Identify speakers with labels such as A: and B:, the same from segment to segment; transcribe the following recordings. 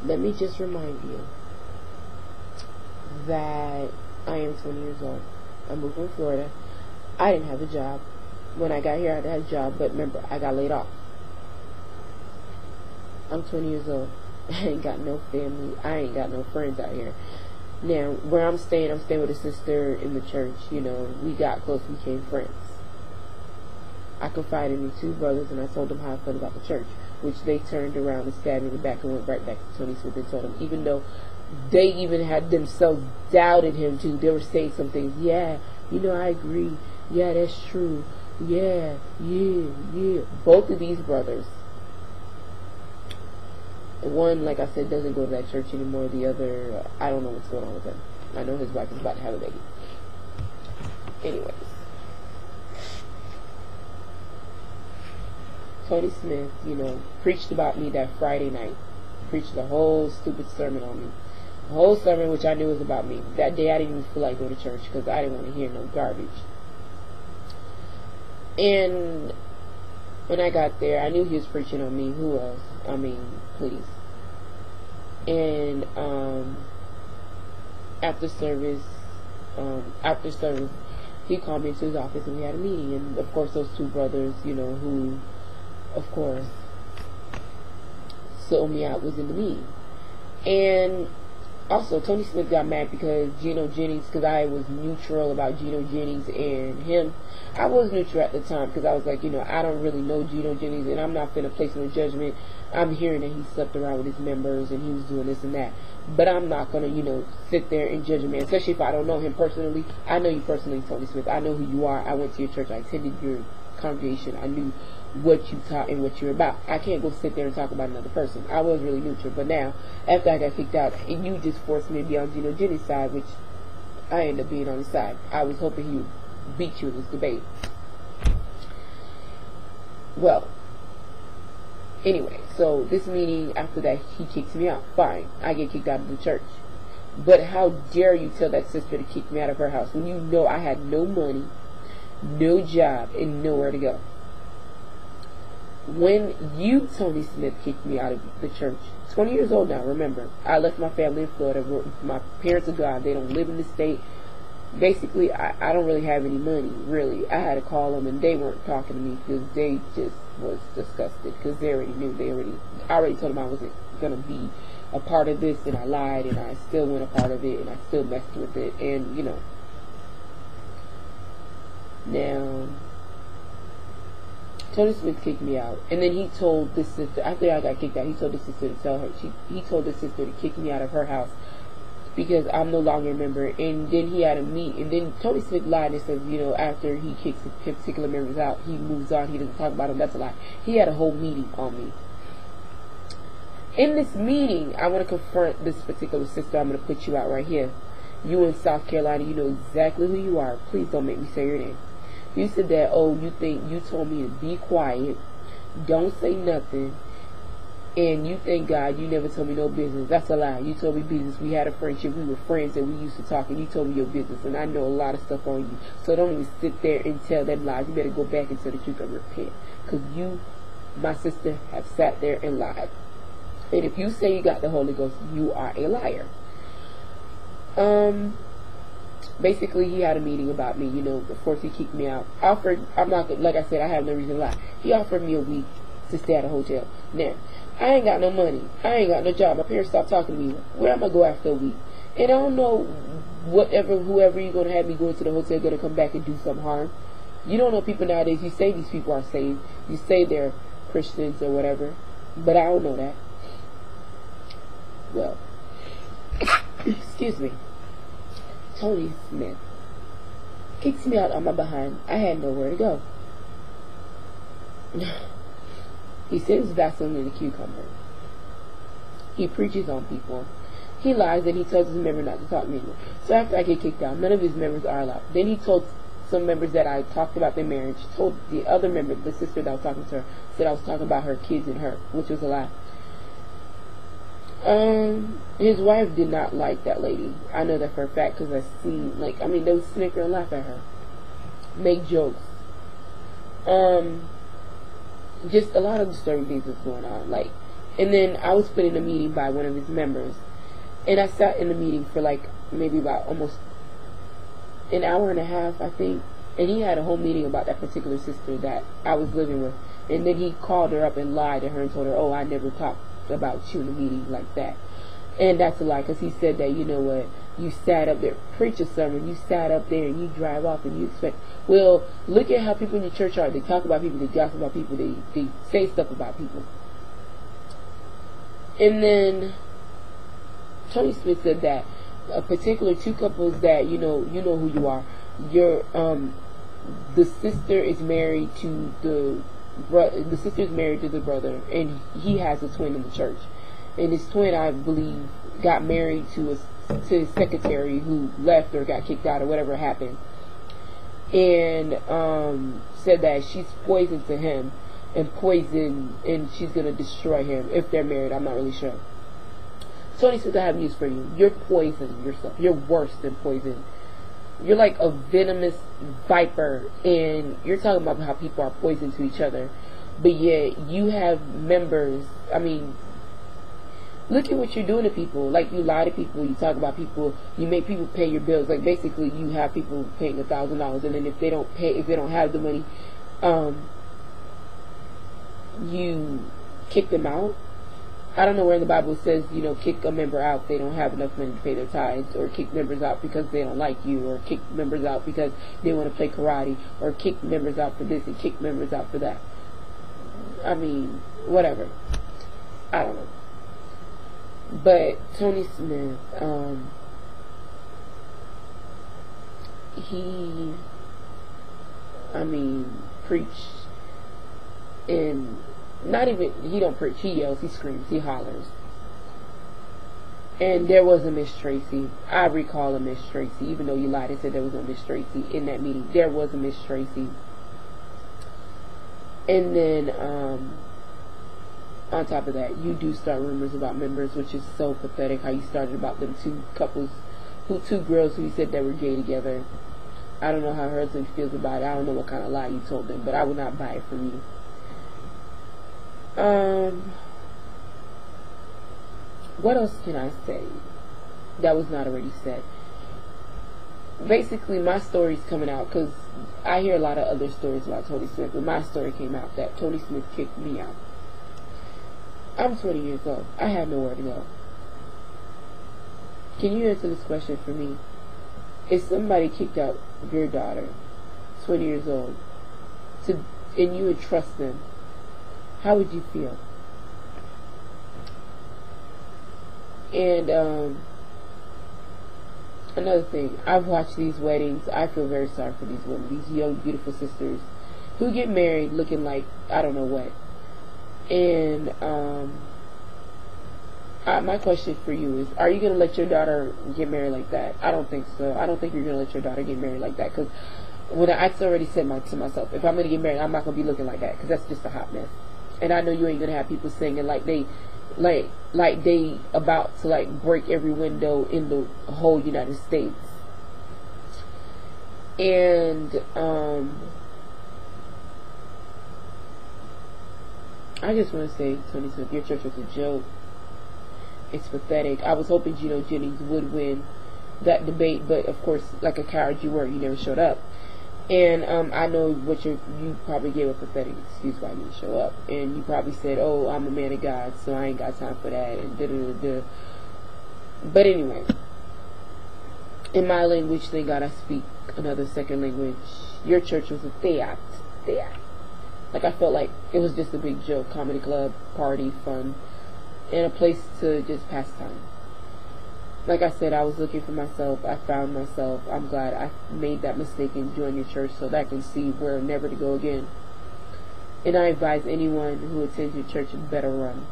A: let me just remind you that I am 20 years old. I moved from Florida. I didn't have a job. When I got here, I had a job, but remember, I got laid off. I'm 20 years old. I ain't got no family. I ain't got no friends out here. Now, where I'm staying with a sister in the church. You know, we got close, we became friends. I confided in 2 brothers, and I told them how I felt about the church, which they turned around and stabbed me in the back and went right back to Tony Smith and told him, even though they even had themselves doubted him too, they were saying some things. Yeah, you know, I agree. Yeah, that's true. Yeah. Both of these brothers, one, like I said, doesn't go to that church anymore. The other, I don't know what's going on with him. I know his wife is about to have a baby. Anyways, Tony Smith, you know, preached about me that Friday night. Preached the whole stupid sermon on me. The whole sermon, which I knew was about me. That day I didn't even feel like going to church because I didn't want to hear no garbage. And when I got there, I knew he was preaching on me. Who else? I mean, please. And after service, he called me into his office and we had a meeting. And of course, those 2 brothers, you know, who, of course, sold me out, was in the meeting. And also, Tony Smith got mad because Gino Jennings, because I was neutral about Gino Jennings and him. I was neutral at the time because I was like, you know, I don't really know Gino Jennings and I'm not finna place no judgment. I'm hearing that he slept around with his members and he was doing this and that. But I'm not gonna, you know, sit there and judge a man, especially if I don't know him personally. I know you personally, Tony Smith. I know who you are. I went to your church. I attended your congregation. I knew what you taught and what you're about. I can't go sit there and talk about another person. I was really neutral, but now, after I got kicked out, and you just forced me to be on Gino Jennings' side, which I ended up being on his side. I was hoping he would beat you in this debate. Well, anyway, so this meeting, after that, he kicks me out. Fine, I get kicked out of the church. But how dare you tell that sister to kick me out of her house when you know I had no money, no job, and nowhere to go? When you, Tony Smith, kicked me out of the church, 20 years old now, remember, I left my family in Florida. My parents are gone. They don't live in the state. Basically, I don't really have any money, really. I had to call them, and they weren't talking to me because they just was disgusted because they already knew. I already told them I wasn't going to be a part of this, and I lied, and I still went a part of it, and I still messed with it, and, you know. Now, Tony Smith kicked me out, and then he told this sister, after I got kicked out, he told this sister to tell her, he told this sister to kick me out of her house because I'm no longer a member. And then he had a meet, and then Tony Smith lied and says, you know, after he kicks particular members out, he moves on, he doesn't talk about them. That's a lie. He had a whole meeting on me. In this meeting, I want to confront this particular sister. I'm going to put you out right here. You in South Carolina, you know exactly who you are. Please don't make me say your name. You said that, oh, you told me to be quiet, don't say nothing, and you thank God you never told me no business. That's a lie. You told me business. We had a friendship. We were friends and we used to talk, and you told me your business, and I know a lot of stuff on you. So don't even sit there and tell that lie. You better go back and tell the truth and repent, because you, my sister, have sat there and lied. And if you say you got the Holy Ghost, you are a liar. Basically, he had a meeting about me, you know. Of course, he kicked me out. I'm not, like I said, I have no reason to lie. He offered me a week to stay at a hotel. Now, I ain't got no money. I ain't got no job. My parents stopped talking to me. Where am I going to go after a week? And I don't know whoever you're going to have me go into the hotel going to come back and do some harm. You don't know people nowadays. You say these people are saved. You say they're Christians or whatever. But I don't know that. Well, excuse me. Tony Smith kicks me out on my behind. I had nowhere to go. He sends Vaseline in a cucumber. He preaches on people. He lies and he tells his member not to talk to me anymore. So after I get kicked out, none of his members are allowed. Then he told some members that I talked about their marriage. Told the other member, the sister that I was talking to her, said I was talking about her kids and her, which was a lie. His wife did not like that lady. I know that for a fact because I seen, they would snicker and laugh at her, make jokes. Just a lot of disturbing things was going on. Like, And then I was put in a meeting by one of his members, and I sat in the meeting for like maybe about almost an hour and a half, I think. And he had a whole meeting about that particular sister that I was living with. And then he called her up and lied to her and told her, oh, I never talked about you in the meeting like that. And that's a lie, because he said that, you know what, you sat up there, preach a sermon, you sat up there and you drive off and you expect, well, look at how people in your church are. They talk about people, they gossip about people, they say stuff about people. And then Tony Smith said that a particular two couples that, you know who you are. The sister is married to the sister is married to the brother, and he has a twin in the church. And his twin, I believe, got married to his secretary who left or got kicked out or whatever happened. And said that she's poison to him and she's going to destroy him if they're married. I'm not really sure. Tony said, I have news for you. You're poisoning yourself. You're worse than poison. You're like a venomous viper, and you're talking about how people are poison to each other, but yet you have members. I mean, look at what you're doing to people. Like, you lie to people, you talk about people, you make people pay your bills. Like, basically, you have people paying $1,000, and then if they don't have the money, you kick them out. I don't know where in the Bible it says, kick a member out if they don't have enough money to pay their tithes, or kick members out because they don't like you, or kick members out because they want to play karate, or kick members out for this and kick members out for that. I mean, whatever. I don't know. But Tony Smith, he preached in... Not even, he don't preach, he yells, he screams, he hollers. And there was a Miss Tracy. I recall a Miss Tracy, even though you lied and said there was no Miss Tracy in that meeting. There was a Miss Tracy. And then, on top of that, you do start rumors about members, which is so pathetic, how you started about them two girls who you said that were gay together. I don't know how her husband feels about it. I don't know what kind of lie you told them, but I would not buy it from you. What else can I say that was not already said? Basically, my story's coming out because I hear a lot of other stories about Tony Smith, but my story came out that Tony Smith kicked me out. I'm 20 years old. I had nowhere to go. Can you answer this question for me? If somebody kicked out your daughter, 20 years old, and you would trust them, how would you feel? And another thing, I've watched these weddings. I feel very sorry for these women, these young, beautiful sisters who get married looking like I don't know what. And my question for you is, are you going to let your daughter get married like that? I don't think so. I don't think you're going to let your daughter get married like that, because when I already said to myself, if I'm going to get married, I'm not going to be looking like that, because that's just a hot mess. And I know you ain't gonna have people singing like they about to break every window in the whole United States. And I just want to say, Tony Smith, your church was a joke. It's pathetic. I was hoping Gino Jennings would win that debate, but of course, like a coward you were, you never showed up. And I know what you probably gave a pathetic excuse why you didn't show up. And you probably said, oh, I'm a man of God, so I ain't got time for that, and da-da-da-da. But anyway, in my language, thank God I speak another second language. Your church was a theater. Like, I felt like it was just a big joke, comedy club, party, fun, and a place to just pass time. Like I said, I was looking for myself. I found myself. I'm glad I made that mistake and joined your church so that I can see where never to go again. And I advise anyone who attends your church better run.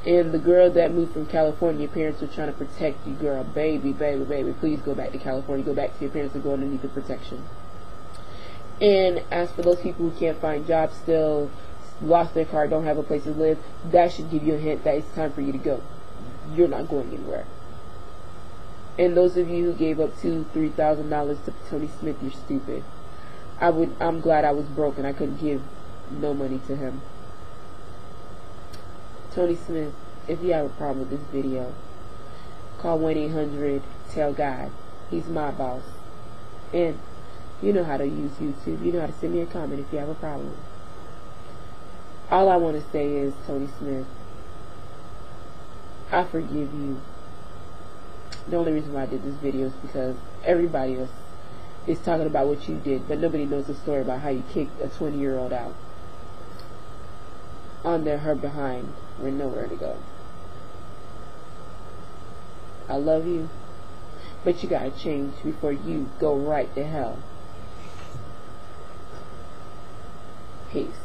A: And the girl that moved from California, your parents were trying to protect you, girl. Baby, please go back to California. Go back to your parents and go underneath the protection. And as for those people who can't find jobs still, lost their car, don't have a place to live, that should give you a hint that it's time for you to go. You're not going anywhere. And those of you who gave up $2,000-$3,000 to Tony Smith, you're stupid. I'm glad I was broke and I couldn't give no money to him. Tony Smith, if you have a problem with this video, call 1-800-TELL-GOD. He's my boss. And you know how to use YouTube. You know how to send me a comment if you have a problem. All I want to say is, Tony Smith, I forgive you. The only reason why I did this video is because everybody else is talking about what you did, but nobody knows the story about how you kicked a 20-year-old out on her behind with nowhere to go. I love you, but you gotta change before you go right to hell. Peace.